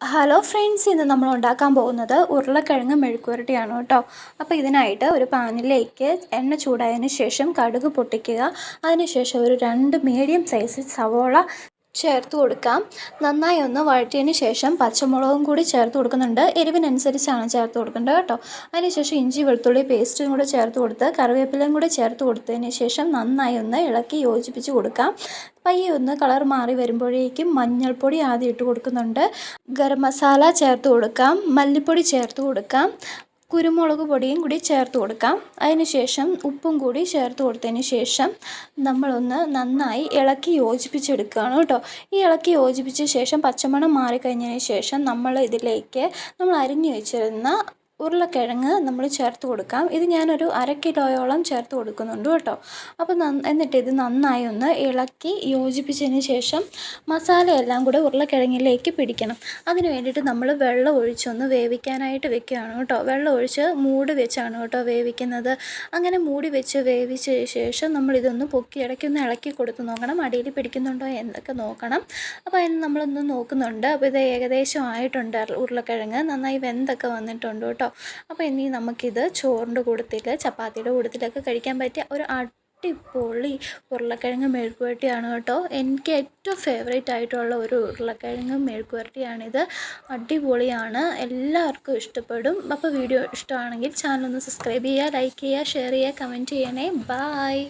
Hello friends, ഇന്ന് നമ്മൾ ഉണ്ടാക്കാൻ പോകുന്നത് ഉരുളക്കിഴങ്ങ് മെഴുക്കുവരട്ടിയാണ് കേട്ടോ. അപ്പോൾ ഇതിനായിട്ട് ഒരു പാനിലേക്ക് എണ്ണ ചൂടായതിന് ശേഷം കടുക് പൊട്ടിക്കുക. അതിനുശേഷം ഒരു 2 മീഡിയം സൈസ് സവോള ചേർത്ത് കൊടുക്കാം. നന്നായി ഒന്ന് വഴറ്റിയതിന് ശേഷം പച്ചമുളകും കൂടി ചേർത്ത് കൊടുക്കുന്നുണ്ട്. എരിവിനനുസരിച്ചാണ് ചേർത്ത് കൊടുക്കേണ്ടത് കേട്ടോ. അതിനുശേഷം ഇഞ്ചി വെളുത്തുള്ളി പേസ്റ്റും കൂടെ ചേർത്ത് കൊടുത്ത് കറിവേപ്പിലയും കൂടി ചേർത്ത് കൊടുത്തതിന് ശേഷം നന്നായി ഒന്ന് ഇളക്കി യോജിപ്പിച്ച് കൊടുക്കാം. പയ്യെ ഒന്ന് കളർ മാറി വരുമ്പോഴേക്കും മഞ്ഞൾപ്പൊടി ആദ്യം ഇട്ട് കൊടുക്കുന്നുണ്ട്. ഗരം മസാല ചേർത്ത് കൊടുക്കാം. മല്ലിപ്പൊടി ചേർത്ത് കൊടുക്കാം. കുരുമുളക് പൊടിയും കൂടി ചേർത്ത് കൊടുക്കാം. അതിനുശേഷം ഉപ്പും കൂടി ചേർത്ത് കൊടുത്തതിന് ശേഷം നമ്മളൊന്ന് നന്നായി ഇളക്കി യോജിപ്പിച്ചെടുക്കുകയാണ് കേട്ടോ. ഈ ഇളക്കി യോജിപ്പിച്ച ശേഷം പച്ചമണം മാറിക്കഴിഞ്ഞതിന് ശേഷം നമ്മൾ അരിഞ്ഞു വെച്ചിരുന്ന ഉരുളക്കിഴങ്ങ് നമ്മൾ ചേർത്ത് കൊടുക്കാം. ഇത് ഞാനൊരു 1/2 കിലോയോളം ചേർത്ത് കൊടുക്കുന്നുണ്ട് കേട്ടോ. അപ്പോൾ എന്നിട്ട് ഇത് നന്നായി ഒന്ന് ഇളക്കി യോജിപ്പിച്ചതിന് ശേഷം മസാലയെല്ലാം കൂടെ ഉരുളക്കിഴങ്ങിലേക്ക് പിടിക്കണം. അതിന് വേണ്ടിയിട്ട് നമ്മൾ വെള്ളം ഒഴിച്ചൊന്ന് വേവിക്കാനായിട്ട് വെക്കുകയാണ് കേട്ടോ. വെള്ളം ഒഴിച്ച് മൂടി വെച്ചാണ് കേട്ടോ വേവിക്കുന്നത്. അങ്ങനെ മൂടി വെച്ച് വേവിച്ച ശേഷം നമ്മളിതൊന്ന് പൊക്കി ഇടയ്ക്കൊന്ന് ഇളക്കി കൊടുത്ത് നോക്കണം. അടിയിൽ പിടിക്കുന്നുണ്ടോ എന്നൊക്കെ നോക്കണം. അപ്പോൾ അതിന് നമ്മളൊന്ന് നോക്കുന്നുണ്ട്. അപ്പോൾ ഇത് ഏകദേശം ആയിട്ടുണ്ട്. ഉരുളക്കിഴങ്ങ് നന്നായി വെന്തൊക്കെ വന്നിട്ടുണ്ട് കേട്ടോ. അപ്പോൾ ഇനി നമുക്കിത് ചോറിൻ്റെ കൂട്ടത്തിൽ ചപ്പാത്തിയുടെ കൂട്ടത്തിലൊക്കെ കഴിക്കാൻ പറ്റിയ ഒരു അടിപൊളി ഉരുളക്കിഴങ്ങ് മെഴുക്കുവരട്ടിയാണ് കേട്ടോ. എനിക്ക് ഏറ്റവും ഫേവറേറ്റ് ആയിട്ടുള്ള ഒരു ഉരുളക്കിഴങ്ങ് മെഴുക്കുവരട്ടിയാണിത്. അടിപൊളിയാണ്, എല്ലാവർക്കും ഇഷ്ടപ്പെടും. അപ്പോൾ വീഡിയോ ഇഷ്ടമാണെങ്കിൽ ചാനൽ ഒന്ന് സബ്സ്ക്രൈബ് ചെയ്യുക, ലൈക്ക് ചെയ്യുക, ഷെയർ ചെയ്യുക, കമൻറ്റ് ചെയ്യണേ. ബായ്.